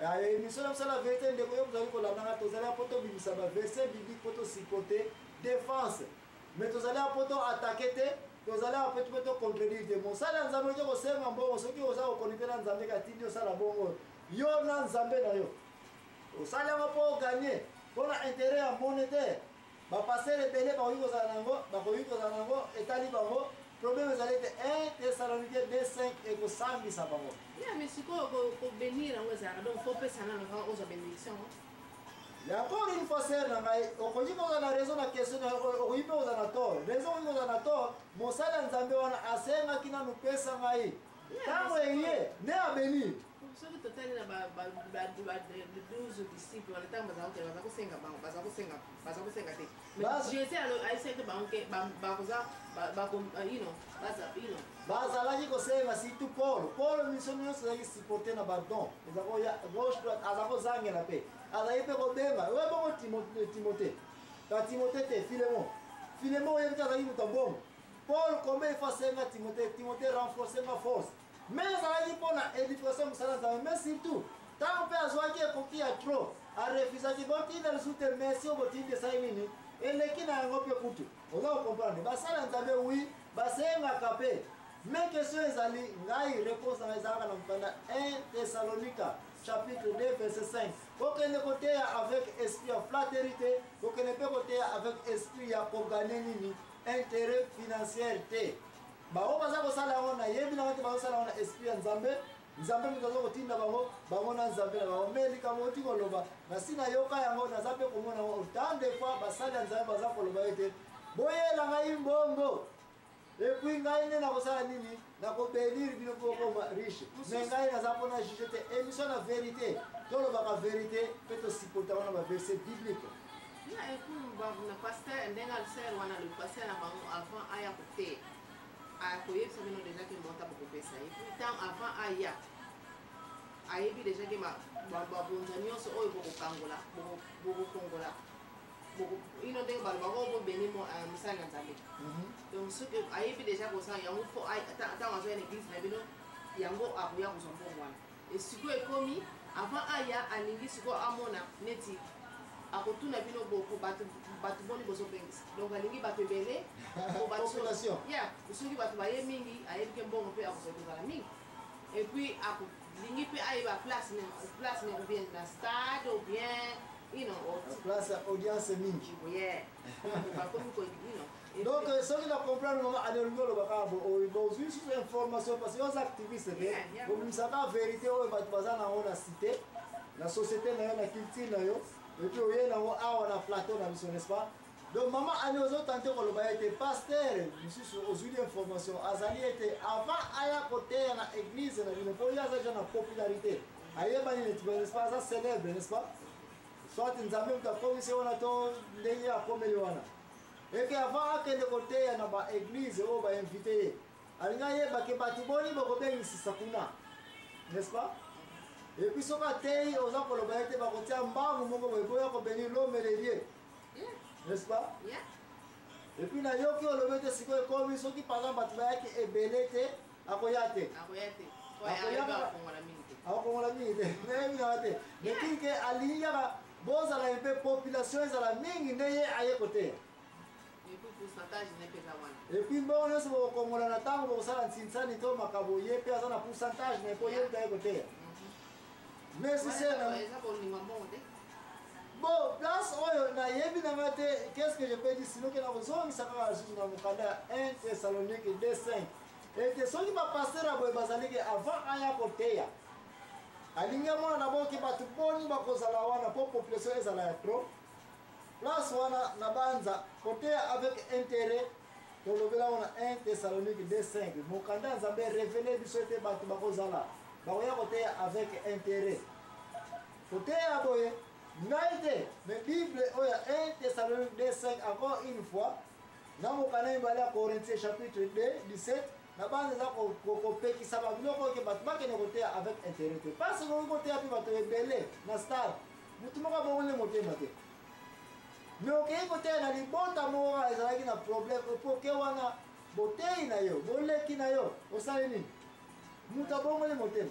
émission comme ça la vérité ndeko yo mzali kolanda tozala poto bimisa ba verset biblique poto sipoter défense mais tozala poto attaquer te tozala poto contredire te mon sala nzambe ko senga mbongo soki oza ko connecter na nzambe ka tindi osala bongo yo na nzambe na yo osala po gagner pona intérêt à monétaire ba passer rebelle ba yiko za nango ba ko yiko za nango etali bango problème ezali te 1 Thessaloniciens 2:5 et ko sambisa bango mais siko ko bénir ngo za donc faut pesa na ngo oza bénédiction et encore une fois c'est na ngai okoji ko na raison na question okoyi pe oza na tort raison ngo oza na tort mosala nzambe wana asenga kina no pesa ngai tango eye ne a bénir ce que total na ba 12 disciples wala tamba za hotel bazako senga bango bazako senga te mais Jésus alors ai senga bango ke ba koza ba ko bazalaki kosenga surtout Paul missionnaire azalaki supporter na badon ezako ya gauche droite azako zangela pe azali pe kobenga we bongo Timothée te Philémon yebika azalaki moto bongo Paul combien il faut senga Timothée renforcer ma force mais azalaki mpona édification mosala nzambe mais surtout ntango mpe azwaki ekoki ya trop arefusaki botinda lisusu te merci obotindi esali nini eleki na yango mpe kutu oza kocomprendre basala nzambe wi basengaka mpe mais question ezali ngai réponse nanga ezalaka na mokanda 1 Thessalonica chapitre 2 verset 5 kokende koteya avec esprit ya flatérité kokende mpe koteya avec esprit ya kogane nini intérêt financier te bao baza kosala yango na yebi na te bazosala yango na esprit ya nzambe moto aza kotinda bango na nzambe na bango me likambo oti koloba nasi nayoka yango naza mpe komona yango autant de fois basali ya nzambe baza koloba ete boyela ngai mbongo epuis ngai nde nakosala nini nakobelire bino mpo okoma riche me ngai naza mpona juge te émission na vérité tolobaka vérité mpe tosipota wana baverset biblique na pasteur ndenge alisere wana le pasteur na bango avant aya kote akoyebisa bino déjà ke monta bokopesa ye pourtant avant aya ayebi déjà ke babonza nyonso oyo bokokangola bokokongola ino ndenge balobaka bobeni mosali na nzambe donc soki ayebi déjà kosala yango fo ntango azoya na église na bino yango akoya kozwa mbongo wana e sikoyo ekomi avant aya alingi sikoyo amona neti akotuna bino boko bato boni bozobengisa donc alingi bato ebele population soki bato baye mingi ayebi ke mbongo mpe akozala mingi et puis akolingi mpe ayeba place ne bien na stade ou bien place ya audience mingi donc soki na comprendre mama anelingi olobaka bozwi susu information parce que oza activiste te bobimisaka vérité oyo bato baza nango na cité na société na yo na culture na yo et puis oye nango awa na plateau na biso n'est-ce pas donc mama ane ozotante koloba ete pasteur misusu ozwili information azali ete avant aya koteya na église na bino mpo ye aza deja na popularité ayebani neti n'est-ce pas aza célèbre n'est-ce pas soit nzambe moto akomisi wana to ndenge akomeli wana eke avant akende koteya na baéglise oyo bainvite ye alingi ayebake bato boni bokobengisisa kuna n'est-ce pas et puis soki ateyi oza koloba ete bakotia mbangu moko boye boya kobeni lomelelier n'est-ce pas et puis nayoki olobi ete sikoyo ekomi soki par exemple bato bayaki ebele te akoya te akokongola mingi te nayebinaka te mais ke alingi kaka bozala mpe population ezala mingi nde ye aye koteya et puis mbongo nyonso bokokongola na ntango bokosala ntinisani to makambo ye mpe aza na pourcentage na mpo ye mpe aye koteya mais si c'est bon place oyo nayebi nanga te qu'est-ce que je peux dire sinon ke nakozongisa kaka lisusu na mokanda ya 1 Thessalonique 2:5 ete soki bapaster ya boye bazaliki avant aya koteya alingi amona na boki bato boni bakozala wana mpo population ezala ya trop place wana na banza koteya avec intérêt tolobela wana 1 Thessalonique 2:5 mokanda ya nzambe révélé biso ete bato bakozala bakoya koteya avec intérêt koteya boye ngai te mais bible oyo ya 1 Thessalonique 2:5 encore une fois na mokanda mibale ya Corinthiens chapitre 2 17 na banza eza kopekisa babiloko oyo ke bato bakende koteya avec intérêt te parce que oki koteya mpe bato ebele na stade motu moko abongole motema te mais okei koteya na libota moko ezalaki na problème epoke wana boteyi na yo boleki na yo osali nini moto abongole motema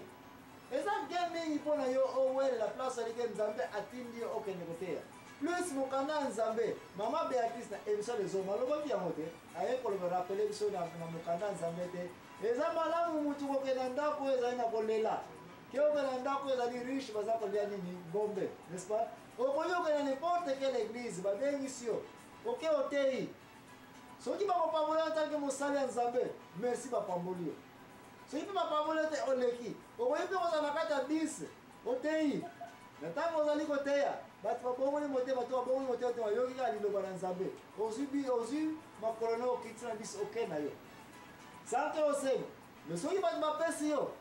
eza bien mingi mpona yo owelela place alike nzambe atindi yo okende koteya plus mokanda ya nzambe mama Béatrice na émission les hommes alobaki yango te aye koloba rappele biso na mokanda ya nzambe te eza malamu mutu kokenda ndako oyo ezali na kolela ke okenda ndako oyo ezali riche baza kolia nini bombe n'est-ce pas okoki okenda n'importe quelle église babengisi yo oke oteyi soki bakopambola yo tanke mosali ya nzambe merci bapamboli yo soki mpe bapamboli yo te oleki okoki mpe kozala na kati ya bis oteyi na ntango ozali koteya bato babongoli motema to babongoli motema te bayoki kaka liloba na nzambe ozwi makolo na okiti na biso oke na yo sanke osenga me soki bato bapesi yo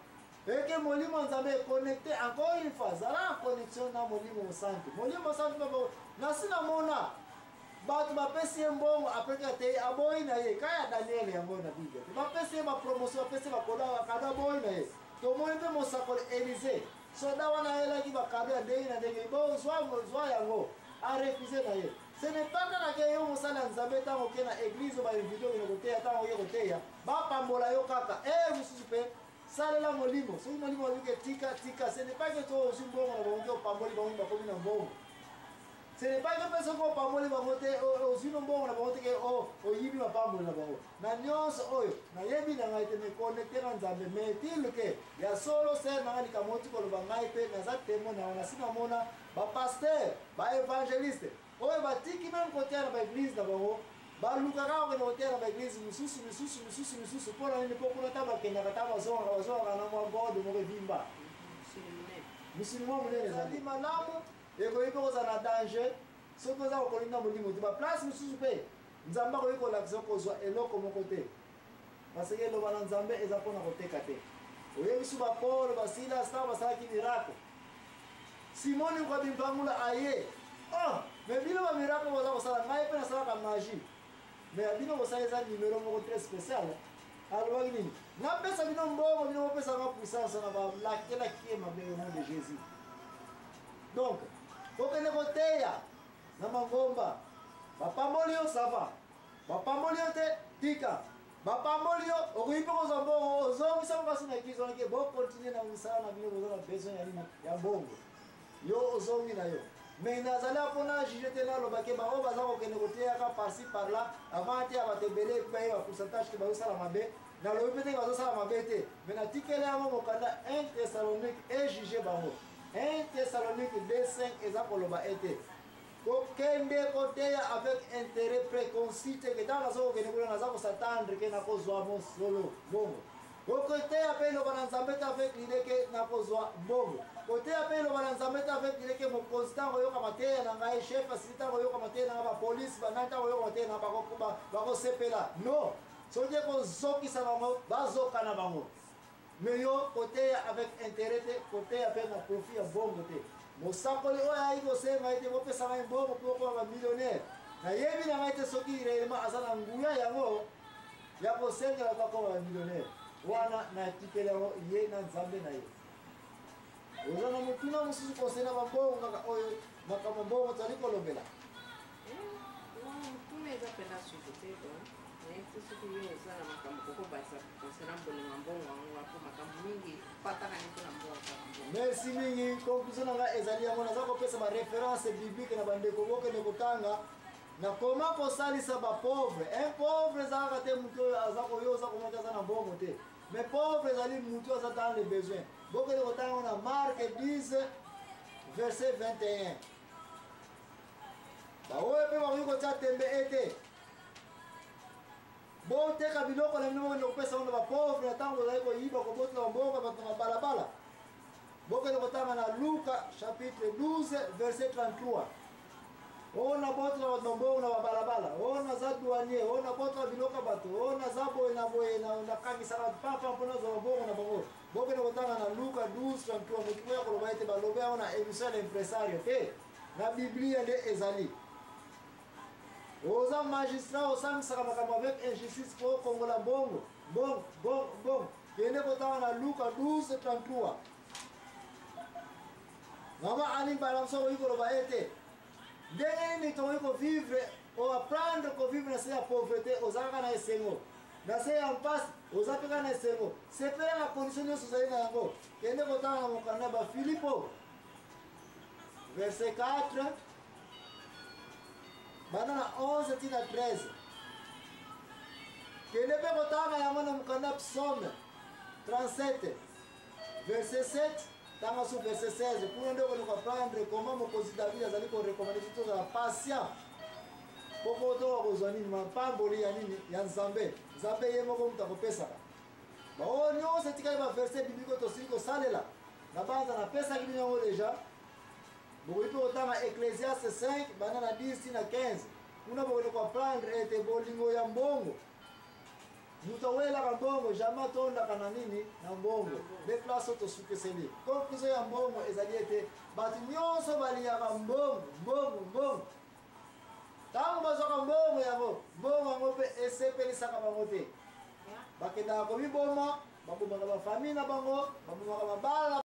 eke molimo ya nzambe econnecte encore une fois zala na connexion na molimo mosantu molimo mosantu nasi namona bato bapesi ye mbongo apres ate aboyi na ye kaya daniele yango na biblia bapesi ye bapromotion bapesi ye bakado aboyi na ye tomoni mpe mosakoli élise soda wana ayelaki bakado ya ndenge na ndenge bozwa yango arefuse na ye ce n'est pas kaka ke yo mosali ya nzambe ntango oke na église bainvite okende koteya ntango oke koteya bapambola yo kaka mosusu mpe salela molimo soki molimo oluki tika ce n'est pas ke to ozwi mbongo na bango ke opamboli bango bakomi na mbongo ce n'est pas que mpe soki opamboli bango te ozwi no mbongo na bango te ke oyibi mapamboli na bango na nyonso oyo nayebi na ngai te meconnecte na nzambe mais tile ke ya solo ser na ngai likambo oti koloba ngai mpe naza temo na nasi namona bapaster baévangéliste oyo batiki meme koteya na baeglise na bango balukaka kokende koteya na baeglise misusu mpona nini mpo kuna ta bakendaka ta bazongaka na mwa gode moko evimba musulima monene ezali malamu ekoki mpe kozala na danger soki oza kokolinda molimo te baplace mosusu mpe nzambe akoki kolakisa kozwa eloko moko te parce ke eloba na nzambe eza mpona koteka te oyebi su bapaulo basilas ntango basalaki miracle simoni kwabimbangola aye me bino bamiracle boza kosala ngai mpe nasalaka magie me bino kosala eza numero moko très spécial alobaki nini napesa bino mbongo bino bopesanga puissance na balakelaki ye mabe au nom de jésus donc okende koteya na mangomba bapamboli yo sava bapamboli yo te tika bapamboli yo okoki mpe kozwa mbongo ozongisa mokasi na eglise wanake bokontinue na misala na bino boza na besoin ya nini ya mbongo yo ozongi na yo mais nazali mpona juge te nalobake bango baza kokende koteyaka parci par là avant te ya bato ebele baye bapourcentage te bazosala mabe nalobi mpe ndenge bazosala mabe te mais natikeli yango mokanda 1 Thessalonique ejuge bango 1 Thessalonique 2:5 eza koloba ete kokende koteya avec intérêt préconcis te ke ntango naza kokende kuna naza kosatendre ke nakozwa mosolo bongo koteya mpe eloba na nzambe te avec lide ke nakozwa mbongo koteya mpe eloba na nzambe te avec lide ke mokonzi ntango oyoka mateya na ngai chef asili ntango oyoka mateya na ngai bapolisi banani ntango oyoka mateya na ngai bakosepela non soki ekozokisa bango bazoka na bango mais yo koteya avec intérêt te koteya mpe na profit ya mbongo te mosakoli oyo ayi kosenga ngai te bopesa ngai mbongo mpo okoma bamillionnaire nayebi na ngai te soki réellement aza na nguya yango ya kosengela bakoma bamillionnaire wana natikeli yango ye na nzambe na ye oza na motuna mosusu kosena bambongo kaka oyo makambo mbongo tozali kolobela motuna eza mpena suku te te soki yo oza na makambo kokobasa konsena mbolinga mbongo yango po makambo mingi patakani mpona mbongo merci mingi conclusion na ngai ezali yango naza kopesa baréférence biblique na bandeko bokende kotanga na koma kosalisa bapauvre un pauvre ezalaka te motu oyo yo oza komona te aza na mbongo te mais pauvre ezali motu aza dans le besoin bokende kotanga na Marc 10 verset 21 baoyo mpe bakoki kotia tembe ete boteka biloko na bino bokende kopesa ngo na bapauvre na ntango ozali koyiba kobotela bambongo bato na balabala bokende kotanga na Luka chapitre 12 verset 33 oyo nabotela bato na mbongo na babalabala oyo naza douanier oyo nabotela biloko bato oyo naza boye na boye nakangisaka papa mpona ozwa mabongo na bango bokende kotanga na Luka 12:33 motu oyo koloba ete balobe yango na émission ya l'impresario te na biblia nde ezali oza magistrat osangisaka makambo avec injustice po okongola mbongo bongo kende kotanga na Luka 12:33 mama ani mbala moso okoki koloba ete ndenge nini tokoki kovivre oapprendre kovivre na se ya pauvreté ozalaka na esengo na se ya mpasi oza mpe kaka na esengo sepela na condition nyonso ozali na yango kende kotanga na mokanda bafilipo verset 4 banda na 11 tina 13 kende mpe kotanga yango na mokanda psaume 37 verset 7 tanga su verset 16 kuna nde okoki koprendre comment mokonzi david azali korekomande biso tozala patient poko toka kozwa nini mapamboli ya nini ya nzambe nzambe ye moko mutu akopesaka baoyo nyonso etikali baverse bibliko tosili kosalela na banza napesaki bino yango deja bokoki mpe kotanga ecclésiaste 5 banda na 10 tina 15 kuna bokoki koprendre ete bolingo ya mbongo mutu awelaka mbongo jamai atondaka na nini na mbongo nde place oyo tosukeseli conclusion ya mbongo ezali ete bato nyonso balingaka mbongo ntango bazwaka mbongo yango mpe esepelisaka bango te bakendaka komiboma babomaka bafamille na bango babomaka mabala